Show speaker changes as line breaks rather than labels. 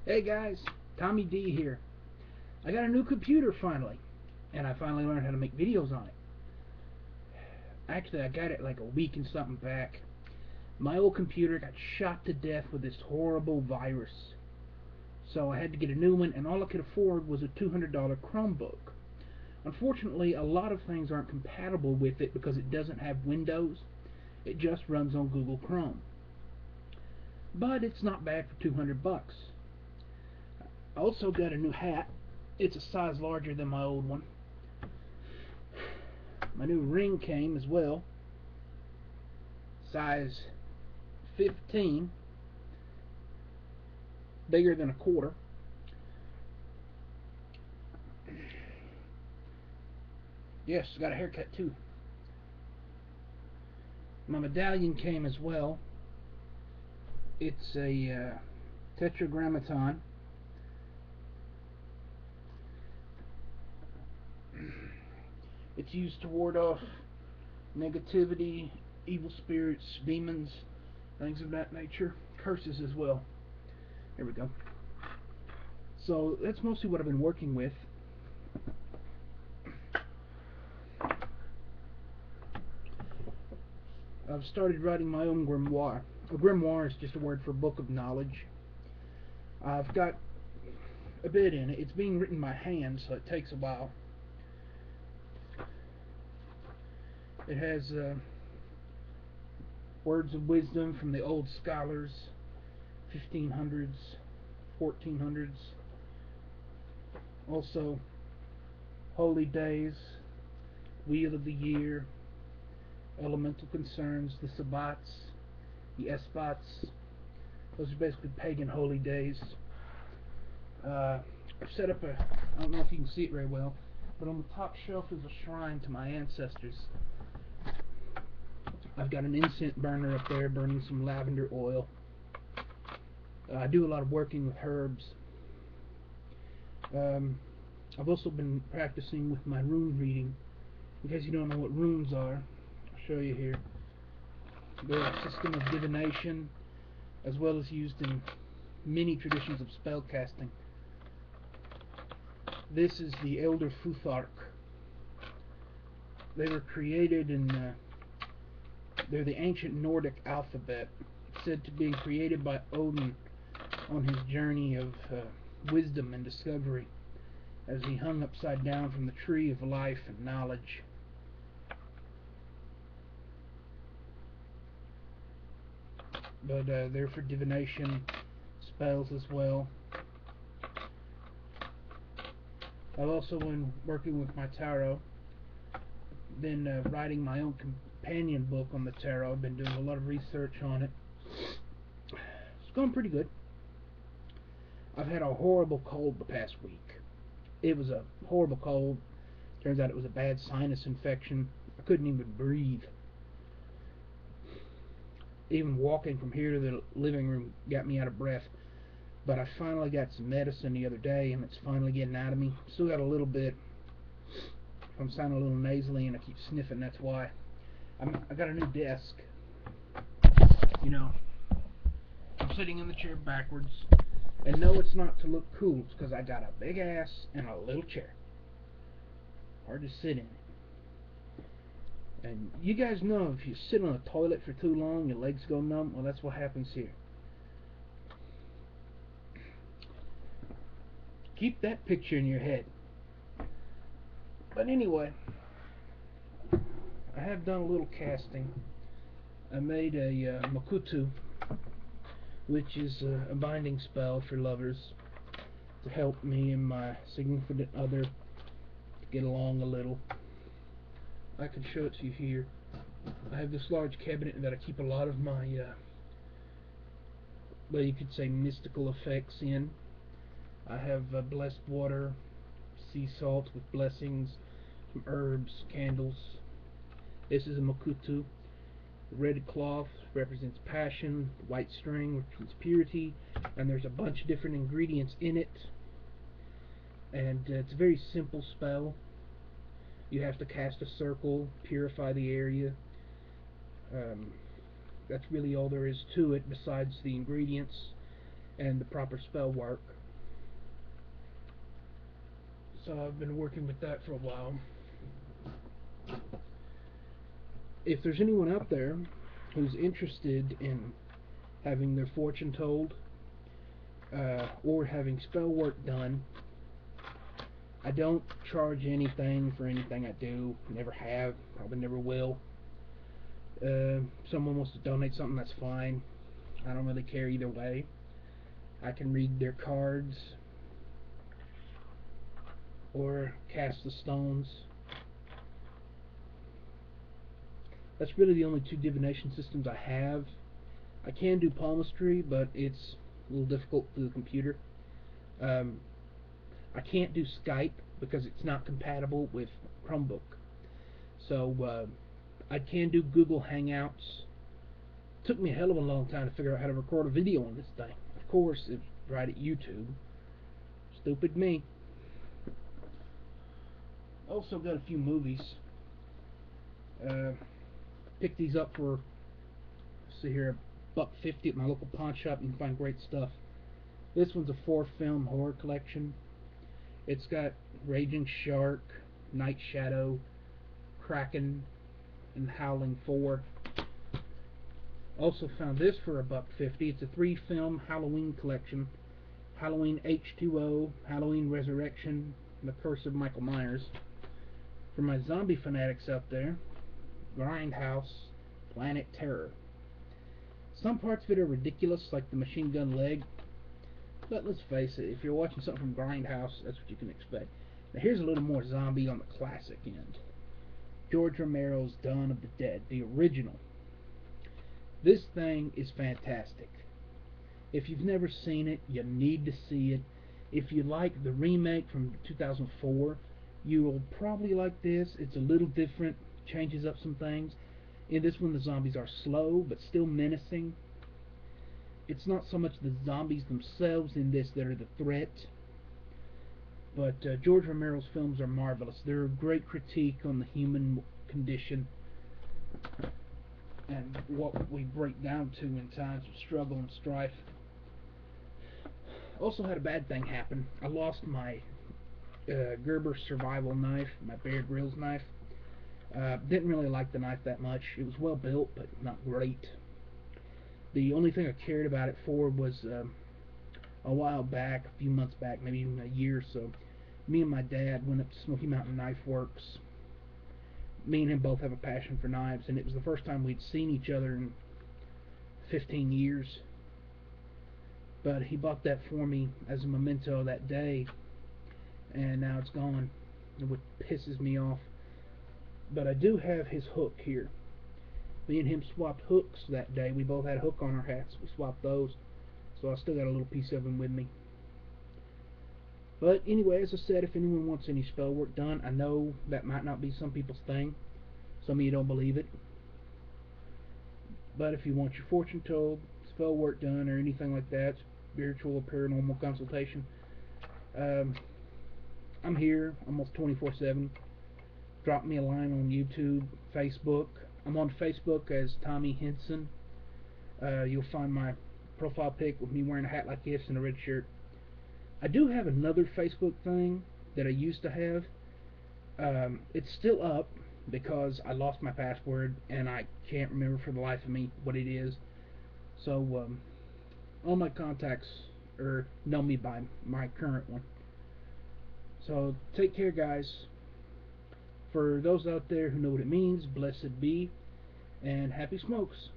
Hey guys, Tommy D here. I got a new computer finally, and I finally learned how to make videos on it. Actually, I got it like a week and something back. My old computer got shot to death with this horrible virus. So I had to get a new one, and all I could afford was a $200 Chromebook. Unfortunately, a lot of things aren't compatible with it because it doesn't have Windows. It just runs on Google Chrome. But it's not bad for 200 bucks. I also got a new hat. It's a size larger than my old one. My new ring came as well. Size 15. Bigger than a quarter. Yes, got a haircut too. My medallion came as well. It's a tetragrammaton. It's used to ward off negativity, evil spirits, demons, things of that nature. Curses as well. There we go. So that's mostly what I've been working with. I've started writing my own grimoire. A grimoire is just a word for book of knowledge. I've got a bit in it. It's being written by hand, so it takes a while. It has words of wisdom from the old scholars, 1500s, 1400s. Also, holy days, wheel of the year, elemental concerns, the sabbats, the esbats. Those are basically pagan holy days. I've set up I don't know if you can see it very well, but on the top shelf is a shrine to my ancestors. I've got an incense burner up there burning some lavender oil. I do a lot of working with herbs. I've also been practicing with my rune reading. In case you don't know what runes are, I'll show you here. They're a system of divination, as well as used in many traditions of spellcasting. This is the Elder Futhark. They were created in they're the ancient Nordic alphabet, said to be created by Odin on his journey of wisdom and discovery, as he hung upside down from the tree of life and knowledge. But they're for divination, spells as well. I've also been working with my tarot, been writing my own companion book on the tarot. I've been doing a lot of research on it. It's going pretty good. I've had a horrible cold the past week. It was a horrible cold. Turns out it was a bad sinus infection. I couldn't even breathe. Even walking from here to the living room got me out of breath. But I finally got some medicine the other day, and it's finally getting out of me. Still got a little bit. I'm sounding a little nasally, and I keep sniffing. That's why. I got a new desk. You know, I'm sitting in the chair backwards. And no, it's not to look cool. It's because I got a big ass and a little chair. Hard to sit in it. And you guys know if you sit on a toilet for too long, your legs go numb. Well, that's what happens here. Keep that picture in your head. But anyway, I have done a little casting. I made a Makutu, which is a binding spell for lovers to help me and my significant other to get along a little. I can show it to you here. I have this large cabinet that I keep a lot of my, well, you could say mystical effects in. I have blessed water, sea salt with blessings, some herbs, candles. This is a Makutu. The red cloth represents passion, the white string represents purity, and there's a bunch of different ingredients in it. And it's a very simple spell. You have to cast a circle, purify the area. That's really all there is to it besides the ingredients. and the proper spell work. So I've been working with that for a while. If there's anyone out there who's interested in having their fortune told, or having spell work done, I don't charge anything for anything I do. Never have, probably never will. Someone wants to donate something, that's fine. I don't really care either way. I can read their cards or cast the stones. That's really the only two divination systems I have. I can do palmistry, but it's a little difficult through the computer. I can't do Skype because it's not compatible with Chromebook. So I can do Google Hangouts. It took me a hell of a long time to figure out how to record a video on this thing. Of course, it's right at YouTube. Stupid me. Also got a few movies. Picked these up for, let's see here, $1.50 at my local pawn shop. You can find great stuff. This one's a 4-film horror collection. It's got Raging Shark, Night Shadow, Kraken, and Howling 4. Also found this for $1.50. It's a 3-film Halloween collection. Halloween H2O, Halloween Resurrection, and The Curse of Michael Myers. For my zombie fanatics out there, Grindhouse, Planet Terror. Some parts of it are ridiculous, like the machine gun leg. But let's face it, if you're watching something from Grindhouse, that's what you can expect. Now here's a little more zombie on the classic end. George Romero's Dawn of the Dead, the original. This thing is fantastic. If you've never seen it, you need to see it. If you like the remake from 2004, you'll probably like this. It's a little different, changes up some things. In this one, the zombies are slow, but still menacing. It's not so much the zombies themselves in this that are the threat, but George Romero's films are marvelous. They're a great critique on the human condition and what we break down to in times of struggle and strife. Also had a bad thing happen. I lost my Gerber survival knife, my Bear Grylls knife. Didn't really like the knife that much. It was well built, but not great. The only thing I cared about it for was a while back, a few months back, maybe even a year or so, me and my dad went up to Smoky Mountain Knife Works. Me and him both have a passion for knives, and it was the first time we'd seen each other in 15 years. But he bought that for me as a memento that day, and now it's gone, which pisses me off. But I do have his hook here. Me and him swapped hooks that day. We both had a hook on our hats. We swapped those. So I still got a little piece of him with me. But anyway, as I said, if anyone wants any spell work done, I know that might not be some people's thing. Some of you don't believe it. But if you want your fortune told, spell work done, or anything like that, spiritual or paranormal consultation, I'm here almost 24/7. Drop me a line on YouTube, Facebook. I'm on Facebook as Tommy Henson. You'll find my profile pic with me wearing a hat like this and a red shirt. I do have another Facebook thing that I used to have. It's still up because I lost my password and I can't remember for the life of me what it is. So all my contacts know me by my current one. So take care, guys. For those out there who know what it means, blessed be, and happy smokes.